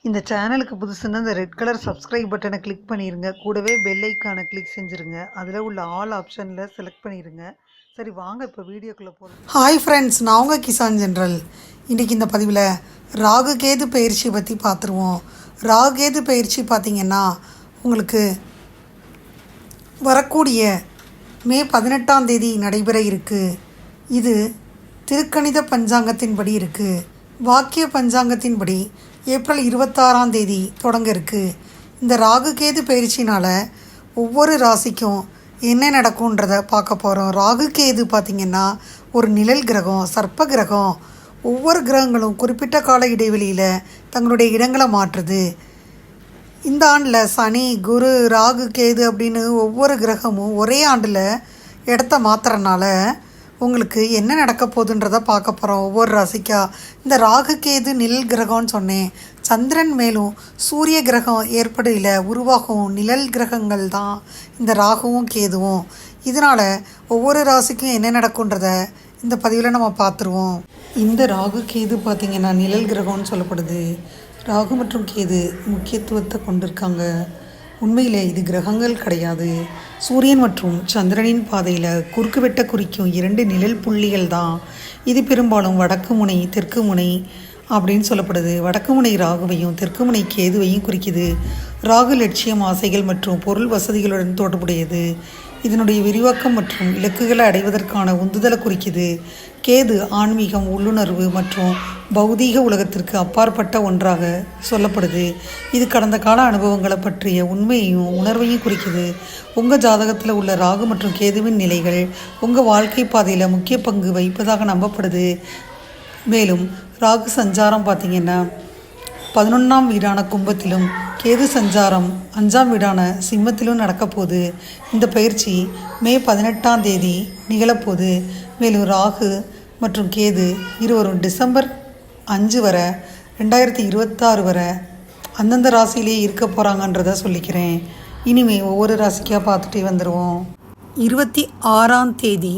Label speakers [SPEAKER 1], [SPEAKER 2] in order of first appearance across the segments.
[SPEAKER 1] இந்த சேனலுக்கு புதுசுன்னா இந்த ரெட் கலர் சப்ஸ்கிரைப் பட்டனை கிளிக் பண்ணிடுங்க. கூடவே பெல் ஐக்கானை கிளிக் செஞ்சுருங்க. அதில் உள்ள ஆல் ஆப்ஷனில் செலக்ட் பண்ணிடுங்க. சரி வாங்க இப்போ வீடியோக்குள்ளே போகலாம்.
[SPEAKER 2] ஹாய் ஃப்ரெண்ட்ஸ், நான் உங்கள் கிசான் ஜென்ரல். இன்றைக்கி இந்த பதிவில் ராகு கேது பயிற்சி பற்றி பார்த்துருவோம். ராகு கேது பயிற்சி பார்த்திங்கன்னா உங்களுக்கு வரக்கூடிய மே 18ஆம் தேதி நடைபெற இருக்குது. இது திருக்கணித பஞ்சாங்கத்தின்படி இருக்குது. வாக்கிய பஞ்சாங்கத்தின்படி ஏப்ரல் 26ஆம் தேதி தொடங்க இருக்குது. இந்த ராகு கேது பயிற்சினால் ஒவ்வொரு ராசிக்கும் என்ன நடக்கும்ன்றதை பார்க்க போகிறோம். ராகு கேது பார்த்திங்கன்னா ஒரு நிழல் கிரகம், சர்ப்ப கிரகம். ஒவ்வொரு கிரகங்களும் குறிப்பிட்ட கால இடைவெளியில் தங்களுடைய இடங்களை மாற்றுது. இந்த ஆண்டில் சனி, குரு, ராகு, கேது அப்படின்னு ஒவ்வொரு கிரகமும் ஒரே ஆண்டில் இடத்த மாற்றுறனால உங்களுக்கு என்ன நடக்க போகுதுன்றதை பார்க்க போகிறோம் ஒவ்வொரு ராசிக்கா. இந்த ராகு கேது நிழல் கிரகம்னு சொன்னேன். சந்திரன் மேலும் சூரிய கிரகம் ஏற்படையில் உருவாகும் நிழல் கிரகங்கள் தான் இந்த ராகுவும் கேதுவும். இதனால் ஒவ்வொரு ராசிக்கும் என்ன நடக்குன்றத இந்த பதிவில் நம்ம பார்த்துருவோம். இந்த ராகு கேது பார்த்திங்கன்னா நிழல் கிரகம்னு சொல்லப்படுது. ராகு மற்றும் கேது முக்கியத்துவத்தை கொண்டிருக்காங்க. உண்மையில் இது கிரகங்கள் கிடையாது. சூரியன் மற்றும் சந்திரனின் பாதையில் குறுக்கு வெட்ட குறிக்கும் 2 நிழல் புள்ளிகள் தான். இது பெரும்பாலும் வடக்கு முனை, தெற்கு முனை அப்படின்னு சொல்லப்படுது. வடக்கு முனை ராகுவையும் தெற்கு முனை கேதுவையும் குறிக்குது. ராகு லட்சியம், ஆசைகள் மற்றும் பொருள் வசதிகளுடன் தொடர்புடையது. இதனுடைய விரிவாக்கம் மற்றும் இலக்குகளை அடைவதற்கான உந்துதலை குறிக்குது. கேது ஆன்மீகம், உள்ளுணர்வு மற்றும் பௌதீக உலகத்திற்கு அப்பாற்பட்ட ஒன்றாக சொல்லப்படுது. இது கடந்த கால அனுபவங்களை பற்றிய உண்மையையும் உணர்வையும் குறிக்குது. உங்கள் ஜாதகத்தில் உள்ள ராகு மற்றும் கேதுவின் நிலைகள் உங்கள் வாழ்க்கை பாதையில் முக்கிய பங்கு வகிப்பதாக நம்பப்படுது. மேலும் ராகு சஞ்சாரம் பார்த்திங்கன்னா 11ஆம் வீடான கும்பத்திலும் கேது சஞ்சாரம் 5ஆம் வீடான சிம்மத்திலும் நடக்கப்போகுது. இந்த பயிற்சி மே 18ஆம் தேதி நிகழப்போகுது. மேலும் ராகு மற்றும் கேது இருவரும் டிசம்பர் 5 வரை 2026 வரை அந்தந்த ராசியிலே இருக்க போகிறாங்கன்றதை சொல்லிக்கிறேன். இனிமேல் ஒவ்வொரு ராசிக்காக பார்த்துட்டே வந்துடுவோம். 26ஆம் தேதி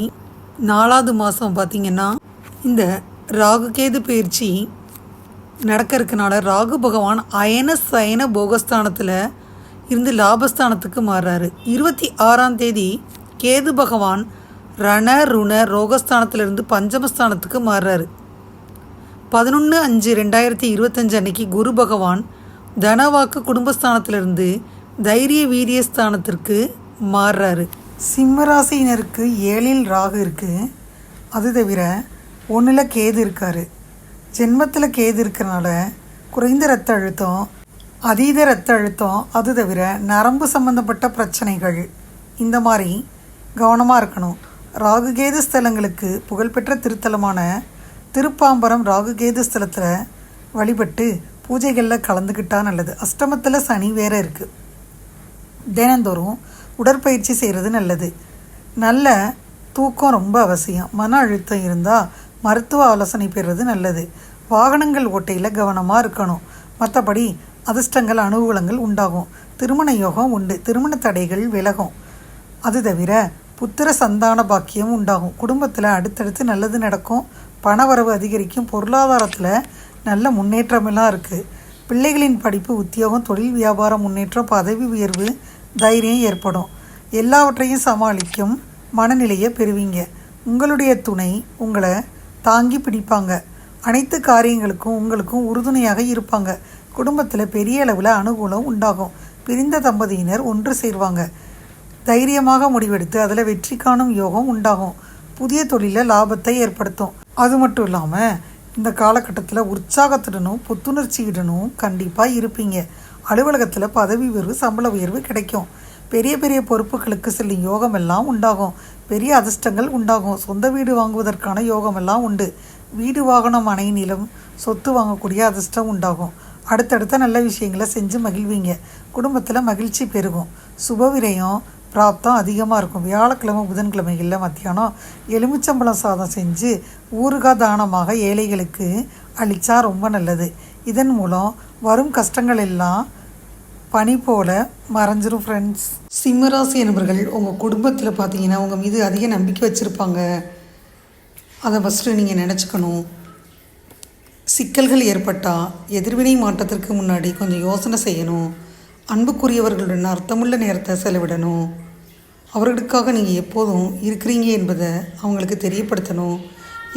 [SPEAKER 2] 4வது மாதம் பார்த்திங்கன்னா இந்த ராகு கேது பயிற்சி நடக்க இருக்கனால ராகு பகவான் அயன சயன போகஸ்தானத்தில் இருந்து லாபஸ்தானத்துக்கு மாறுறாரு. 26ஆம் தேதி கேது பகவான் ரண ருண ரோகஸ்தானத்திலிருந்து பஞ்சமஸ்தானத்துக்கு மாறுறாரு. 11/5/2025 அன்னைக்கு குரு பகவான் தனவாக்கு குடும்பஸ்தானத்திலிருந்து தைரிய வீரியஸ்தானத்திற்கு மாறுறாரு. சிம்மராசியினருக்கு 7இல் ராகு இருக்குது. அது தவிர 1ல் கேது இருக்கார். ஜென்மத்தில் கேது இருக்கிறனால குறைந்த இரத்த அழுத்தம், அதீத இரத்த அழுத்தம், அது தவிர நரம்பு சம்பந்தப்பட்ட பிரச்சனைகள், இந்த மாதிரி கவனமாக இருக்கணும். ராகுகேது ஸ்தலங்களுக்கு புகழ்பெற்ற திருத்தலமான திருப்பாம்பரம் ராகுகேது ஸ்தலத்தில் வழிபட்டு பூஜைகளில் கலந்துக்கிட்டால் நல்லது. அஷ்டமத்தில் சனி வேறு இருக்குது. தினந்தோறும் உடற்பயிற்சி செய்கிறது நல்லது. நல்ல தூக்கம் ரொம்ப அவசியம். மன அழுத்தம் இருந்தால் மருத்துவ ஆலோசனை பெறுறது நல்லது. வாகனங்கள் ஓட்டையில் கவனமாக இருக்கணும். மற்றபடி அதிர்ஷ்டங்கள், அனுகூலங்கள் உண்டாகும். திருமண யோகம் உண்டு. திருமண தடைகள் விலகும். அது தவிர புத்திர சந்தான பாக்கியம் உண்டாகும். குடும்பத்தில் அடுத்தடுத்து நல்லது நடக்கும். பணவரவு அதிகரிக்கும். பொருளாதாரத்தில் நல்ல முன்னேற்றமெல்லாம் இருக்குது. பிள்ளைகளின் படிப்பு, உத்தியோகம், தொழில், வியாபாரம் முன்னேற்றம், பதவி உயர்வு, தைரியம் ஏற்படும். எல்லாவற்றையும் சமாளிக்கும் மனநிலையை பெறுவீங்க. உங்களுடைய துணை உங்களை தாங்கி பிடிப்பாங்க. அனைத்து காரியங்களுக்கும் உங்களுக்கும் உறுதுணையாக இருப்பாங்க. குடும்பத்தில் பெரிய அளவில் அனுகூலம் உண்டாகும். பிரிந்த தம்பதியினர் ஒன்று சேர்வாங்க. தைரியமாக முடிவெடுத்து அதில் வெற்றி காணும் யோகம் உண்டாகும். புதிய தொழிலில் லாபத்தை ஏற்படுத்தும். அது மட்டும் இல்லாமல் இந்த காலகட்டத்தில் உற்சாகத்துடனும் புத்துணர்ச்சியுடனும் கண்டிப்பாக இருப்பீங்க. அலுவலகத்தில் பதவி உயர்வு, சம்பள உயர்வு கிடைக்கும். பெரிய பெரிய பொறுப்புகளுக்கு செல்லும் யோகமெல்லாம் உண்டாகும். பெரிய அதிர்ஷ்டங்கள் உண்டாகும். சொந்த வீடு வாங்குவதற்கான யோகமெல்லாம் உண்டு. வீடு, வாகனம், மனை, நிலம், சொத்து வாங்கக்கூடிய அதிர்ஷ்டம் உண்டாகும். அடுத்தடுத்த நல்ல விஷயங்களை செஞ்சு மகிழ்வீங்க. குடும்பத்தில் மகிழ்ச்சி பெருகும். சுபவிரயம் பிராப்தம் அதிகமாக இருக்கும். வியாழக்கிழமை, புதன்கிழமைகளில் மத்தியானம் எலுமிச்சம்பழம் சாதம் செஞ்சு ஊறுகாய் தானமாக ஏழைகளுக்கு அளித்தா ரொம்ப நல்லது. இதன் மூலம் வரும் கஷ்டங்கள் எல்லாம் பனி போல் மறைஞ்சிரும். ஃப்ரெண்ட்ஸ், சிம்மராசி என்பவர்கள் உங்கள் குடும்பத்தில் பார்த்தீங்கன்னா உங்கள் மீது அதிக நம்பிக்கை வச்சுருப்பாங்க. அதை ஃபஸ்ட்டு நீங்கள் நினச்சிக்கணும். சிக்கல்கள் ஏற்பட்டால் எதிர்வினை மாற்றத்திற்கு முன்னாடி கொஞ்சம் யோசனை செய்யணும். அன்புக்குரியவர்களுடன் அர்த்தமுள்ள நேரத்தை செலவிடணும். அவர்களுக்காக நீங்கள் எப்போதும் இருக்கிறீங்க என்பதை அவங்களுக்கு தெரியப்படுத்தணும்.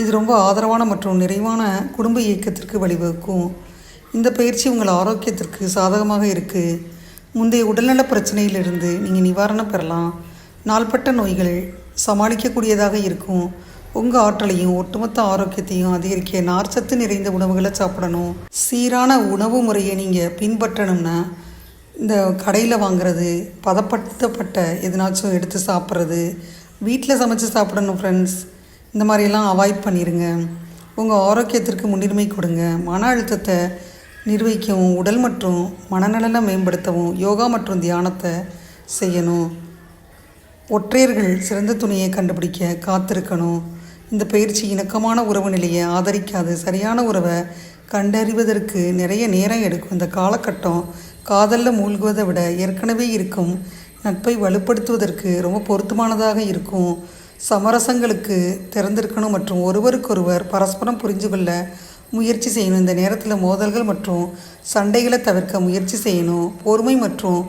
[SPEAKER 2] இது ரொம்ப ஆதரவான மற்றும் நிறைவான குடும்ப இயக்கத்திற்கு வழிவகுக்கும். இந்த பயிற்சி உங்கள் ஆரோக்கியத்திற்கு சாதகமாக இருக்குது. முந்தைய உடல்நல பிரச்சனையிலிருந்து நீங்கள் நிவாரணம் பெறலாம். நாள்பட்ட நோய்கள் சமாளிக்கக்கூடியதாக இருக்கும். உங்கள் ஆற்றலையும் ஒட்டுமொத்த ஆரோக்கியத்தையும் அதிகரிக்க நார்ச்சத்து நிறைந்த உணவுகளை சாப்பிடணும். சீரான உணவு முறையை நீங்கள் பின்பற்றணும்னா இந்த கடையில் வாங்குறது, பதப்படுத்தப்பட்ட எதுனாச்சும் எடுத்து சாப்பிட்றது, வீட்டில் சமைச்சு சாப்பிடணும் ஃப்ரெண்ட்ஸ். இந்த மாதிரியெல்லாம் அவாய்ட் பண்ணிடுங்க. உங்கள் ஆரோக்கியத்திற்கு முன்னுரிமை கொடுங்க. மன அழுத்தத்தை நிர்வகிக்கவும் உடல் மற்றும் மனநலனை மேம்படுத்தவும் யோகா மற்றும் தியானத்தை செய்யணும். ஒற்றையர்கள் சிறந்த துணையை கண்டுபிடிக்க காத்திருக்கணும். இந்த பயிற்சி இணக்கமான உறவு நிலையை ஆதரிக்காது. சரியான உறவை கண்டறிவதற்கு நிறைய நேரம் எடுக்கும். இந்த காலகட்டம் காதலில் மூழ்குவதை விட ஏற்கனவே இருக்கும் நட்பை வலுப்படுத்துவதற்கு ரொம்ப பொருத்தமானதாக இருக்கும். சமரசங்களுக்கு திறந்திருக்கணும் மற்றும் ஒருவருக்கொருவர் பரஸ்பரம் புரிஞ்சு கொள்ள முயற்சி செய்யணும். இந்த நேரத்தில் மோதல்கள் மற்றும் சண்டைகளை தவிர்க்க முயற்சி செய்யணும். பொறுமை மற்றும்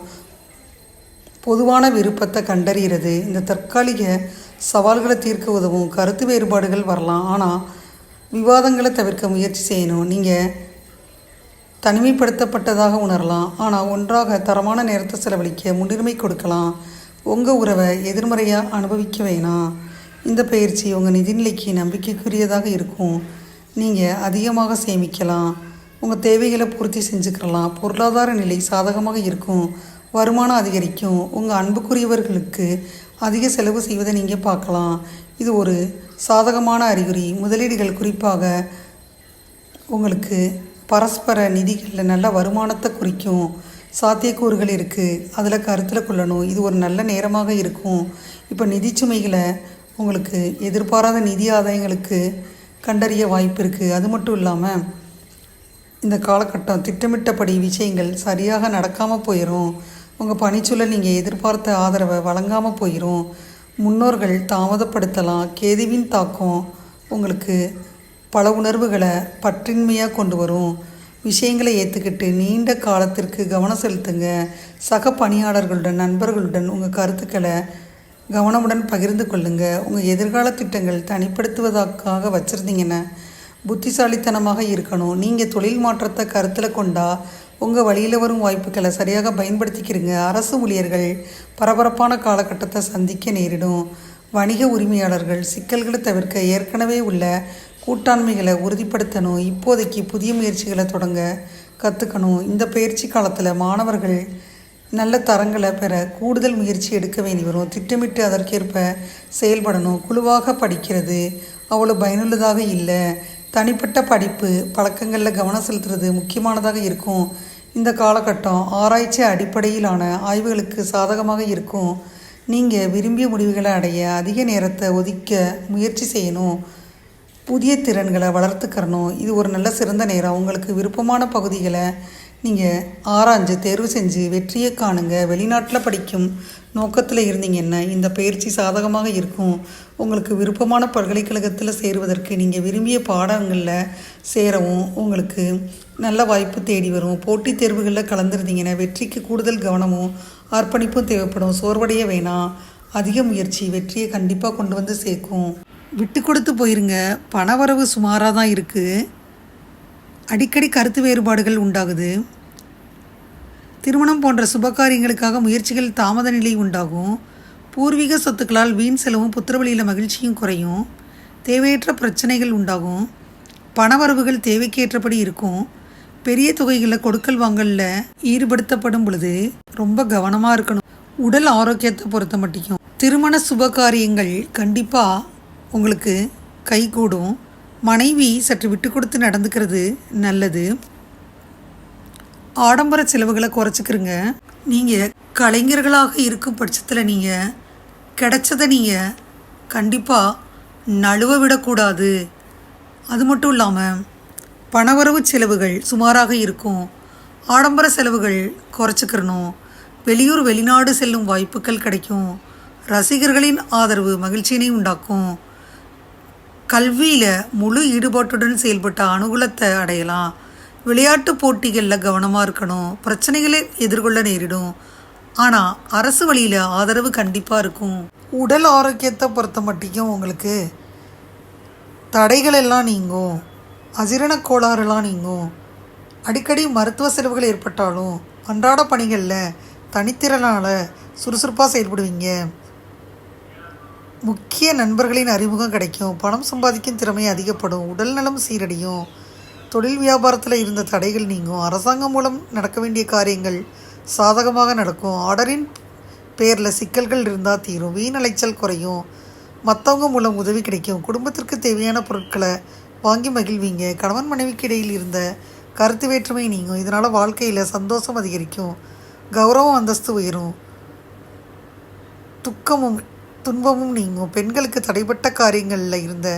[SPEAKER 2] பொதுவான விருப்பத்தை கண்டறிகிறது இந்த தற்காலிக சவால்களை தீர்க்க உதவும். கருத்து வேறுபாடுகள் வரலாம், ஆனால் விவாதங்களை தவிர்க்க முயற்சி செய்யணும். நீங்கள் தனிமைப்படுத்தப்பட்டதாக உணரலாம், ஆனால் ஒன்றாக தரமான நேரத்தை செலவழிக்க முன்னுரிமை கொடுக்கலாம். உங்கள் உறவை எதிர்மறையாக அனுபவிக்க வேணாம். இந்த பயிற்சி உங்கள் நிதிநிலைக்கு நம்பிக்கைக்குரியதாக இருக்கும். நீங்கள் அதிகமாக சேமிக்கலாம். உங்கள் தேவைகளை பூர்த்தி செஞ்சுக்கலாம். பொருளாதார நிலை சாதகமாக இருக்கும். வருமானம் அதிகரிக்கும். உங்கள் அன்புக்குரியவர்களுக்கு அதிக செலவு செய்வதை நீங்கள் பார்க்கலாம். இது ஒரு சாதகமான அறிகுறி. முதலீடுகள் குறிப்பாக உங்களுக்கு பரஸ்பர நிதிகளில் நல்ல வருமானத்தை குறிக்கும். சாத்தியக்கூறுகள் இருக்குது, அதில் கருத்தில் கொள்ளணும். இது ஒரு நல்ல நேரமாக இருக்கும். இப்போ நிதிச்சுமைகளை உங்களுக்கு எதிர்பாராத நிதி ஆதாயங்களுக்கு கண்டறிய வாய்ப்பு இருக்குது. அது மட்டும் இல்லாமல் இந்த காலகட்டம் திட்டமிட்டபடி விஷயங்கள் சரியாக நடக்காமல் போயிடும். உங்கள் பணிச்சூழல் நீங்கள் எதிர்பார்த்த ஆதரவை வழங்காமல் போயிடும். முன்னோர்கள் தாமதப்படுத்தலாம். கேதுவின் தாக்கம் உங்களுக்கு பல உணர்வுகளை பற்றின்மையாக கொண்டு வரும். விஷயங்களை ஏற்றுக்கிட்டு நீண்ட காலத்திற்கு கவனம் செலுத்துங்க. சக பணியாளர்களுடன் நண்பர்களுடன் உங்கள் கருத்துக்களை கவனமுடன் பகிர்ந்து கொள்ளுங்கள். உங்கள் எதிர்கால திட்டங்கள் தனிப்படுத்துவதற்காக வச்சுருந்தீங்கன்னா புத்திசாலித்தனமாக இருக்கணும். நீங்கள் தொழில் மாற்றத்தை கருத்தில் கொண்டால் உங்கள் வழியில் வரும் வாய்ப்புகளை சரியாக பயன்படுத்திக்கிறீங்க. அரசு ஊழியர்கள் பரபரப்பான காலகட்டத்தை சந்திக்க நேரிடும். வணிக உரிமையாளர்கள் சிக்கல்களை தவிர்க்க ஏற்கனவே உள்ள கூட்டாண்மைகளை உறுதிப்படுத்தணும். இப்போதைக்கு புதிய முயற்சிகளை தொடங்க கற்றுக்கணும். இந்த பயிற்சி காலத்தில் மாணவர்கள் நல்ல தரங்களை பெற கூடுதல் முயற்சி எடுக்க வேண்டி வரும். திட்டமிட்டு அதற்கேற்ப செயல்படணும். குழுவாக படிக்கிறது அவ்வளோ பயனுள்ளதாக இல்லை. தனிப்பட்ட படிப்பு பழக்கங்களில் கவனம் செலுத்துறது முக்கியமானதாக இருக்கும். இந்த காலகட்டம் ஆராய்ச்சி அடிப்படையிலான ஆய்வுகளுக்கு சாதகமாக இருக்கும். நீங்கள் விரும்பிய முடிவுகளை அடைய அதிக நேரத்தை ஒதுக்க முயற்சி செய்யணும். புதிய திறன்களை வளர்த்துக்கிறணும். இது ஒரு நல்ல சிறந்த நேரம். உங்களுக்கு விருப்பமான பகுதிகளை நீங்கள் ஆராய்ஞ்சு தேர்வு செஞ்சு வெற்றியை காணுங்க. வெளிநாட்டில் படிக்கும் நோக்கத்தில் இருந்தீங்கன்னா இந்த பயிற்சி சாதகமாக இருக்கும். உங்களுக்கு விருப்பமான பல்கலைக்கழகத்தில் சேருவதற்கு நீங்கள் விரும்பிய பாடங்களில் சேரவும் உங்களுக்கு நல்ல வாய்ப்பு தேடி வரும். போட்டித் தேர்வுகளில் கலந்துருந்தீங்கன்னா வெற்றிக்கு கூடுதல் கவனமும் அர்ப்பணிப்பும் தேவைப்படும். சோர்வடைய வேணாம். அதிக முயற்சி வெற்றியை கண்டிப்பாக கொண்டு வந்து சேர்க்கும். விட்டு கொடுத்து போயிருங்க. பணவரவு சுமாராக தான் இருக்குது. அடிக்கடி கருத்து வேறுபாடுகள் உண்டாகுது. திருமணம் போன்ற சுபகாரியங்களுக்காக முயற்சிகள் தாமத நிலை உண்டாகும். பூர்வீக சொத்துக்களால் வீண் செலவும் புத்திரவழியில் மகிழ்ச்சியும் குறையும். தேவையற்ற பிரச்சனைகள் உண்டாகும். பணவரவுகள் தேவைக்கேற்றபடி இருக்கும். பெரிய தொகைகளில் கொடுக்கல் வாங்கலில் ஈடுபடுத்தப்படும் பொழுது ரொம்ப கவனமாக இருக்கணும். உடல் ஆரோக்கியத்தை பொறுத்த மட்டும் திருமண சுபகாரியங்கள் கண்டிப்பாக உங்களுக்கு கைகூடும். மனைவி சற்று விட்டு கொடுத்து நடந்துக்கிறது நல்லது. ஆடம்பர செலவுகளை குறைச்சிக்கிறங்க. நீங்கள் கலைஞர்களாக இருக்கும் பட்சத்தில் நீங்கள் கிடைச்சதை நீங்கள் கண்டிப்பாக நழுவ விடக்கூடாது. அது மட்டும் இல்லாமல் பணவரவு செலவுகள் சுமாராக இருக்கும். ஆடம்பர செலவுகள் குறைச்சிக்கிறணும். வெளியூர் வெளிநாடு செல்லும் வாய்ப்புகள் கிடைக்கும். ரசிகர்களின் ஆதரவு மகிழ்ச்சியினை உண்டாக்கும். கல்வியில் முழு ஈடுபாட்டுடன் செயல்பட்ட அனுகூலத்தை அடையலாம். விளையாட்டு போட்டிகளில் கவனமாக இருக்கணும். பிரச்சனைகளை எதிர்கொள்ள நேரிடும். ஆனால் அரசு வழியில் ஆதரவு கண்டிப்பாக இருக்கும். உடல் ஆரோக்கியத்தை பொறுத்த மட்டும் உங்களுக்கு தடைகள் எல்லாம் நீங்கும். அஜீரண கோளாறுலாம் நீங்கும். அடிக்கடி மருத்துவ செலவுகள் ஏற்பட்டாலும் அன்றாட பணிகளில் தனித்திறனால் சுறுசுறுப்பாக செயல்படுவீங்க. முக்கிய நண்பர்களின் அறிமுகம் கிடைக்கும். பணம் சம்பாதிக்கும் திறமை அதிகப்படும். உடல் நலம் சீரடையும். தொழில் வியாபாரத்தில் இருந்த தடைகள் நீங்கும். அரசாங்கம் மூலம் நடக்க வேண்டிய காரியங்கள் சாதகமாக நடக்கும். ஆர்டரின் பேரில் சிக்கல்கள் இருந்தால் தீரும். வீண் அலைச்சல் குறையும். மற்றவங்க மூலம் உதவி கிடைக்கும். குடும்பத்திற்கு தேவையான பொருட்களை வாங்கி மகிழ்வீங்க. கணவன் மனைவிக்கு இடையில் இருந்த கருத்து வேற்றுமை நீங்கும். இதனால் வாழ்க்கையில் சந்தோஷம் அதிகரிக்கும். கௌரவம் அந்தஸ்து உயரும். துன்பமும் நீங்கும். பெண்களுக்கு தடைப்பட்ட காரியங்களில் இருந்த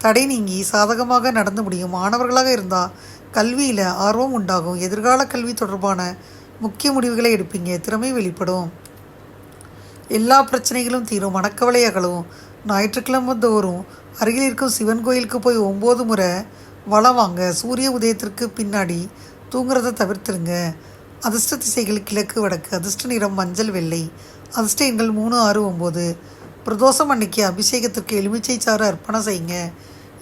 [SPEAKER 2] தடை நீங்கி சாதகமாக நடந்து முடியும். மாணவர்களாக இருந்தால் கல்வியில் ஆர்வம் உண்டாகும். எதிர்கால கல்வி தொடர்பான முக்கிய முடிவுகளை எடுப்பீங்க. திறமை வெளிப்படும். எல்லா பிரச்சனைகளும் தீரும். மனக்கவலை அகலும். ஞாயிற்றுக்கிழமை தோறும் அருகில் இருக்கும் சிவன் கோயிலுக்கு போய் 9 முறை வலம் வாங்க. சூரிய உதயத்திற்கு பின்னாடி தூங்குறதை தவிர்த்துருங்க. அதிர்ஷ்ட திசைகள் கிழக்கு வடக்கு. அதிர்ஷ்ட நிறம் மஞ்சள் வெள்ளை. அதிர்ஷ்ட எண்கள் 3, 6, 9. பிரதோஷம் அன்னைக்கு அபிஷேகத்திற்கு எலுமிச்சை சாறு அர்ப்பணம் செய்யுங்க.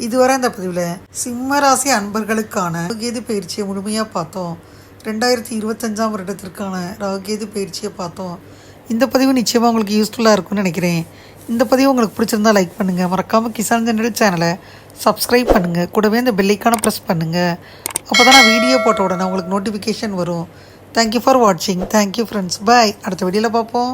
[SPEAKER 2] இதுவரை இந்த பதிவில் சிம்ம ராசி அன்பர்களுக்கான ராகுகேது பயிற்சியை முழுமையாக பார்த்தோம். 2025ஆம் வருடத்திற்கான ராகுகேது பயிற்சியை பார்த்தோம். இந்த பதிவு நிச்சயமாக உங்களுக்கு யூஸ்ஃபுல்லாக இருக்கும்னு நினைக்கிறேன். இந்த பதிவு உங்களுக்கு பிடிச்சிருந்தா லைக் பண்ணுங்கள். மறக்காமல் கிசான் ஜெனரல் சேனலை சப்ஸ்கிரைப் பண்ணுங்கள். கூடவே இந்த பெல்லைக்கான ப்ரெஸ் பண்ணுங்கள். அப்போ தான் நான் வீடியோ போட்ட உடனே உங்களுக்கு நோட்டிஃபிகேஷன் வரும். தேங்க்யூ ஃபார் வாட்சிங். Thank you friends. பாய். அடுத்த வீடியோவில் பார்ப்போம்.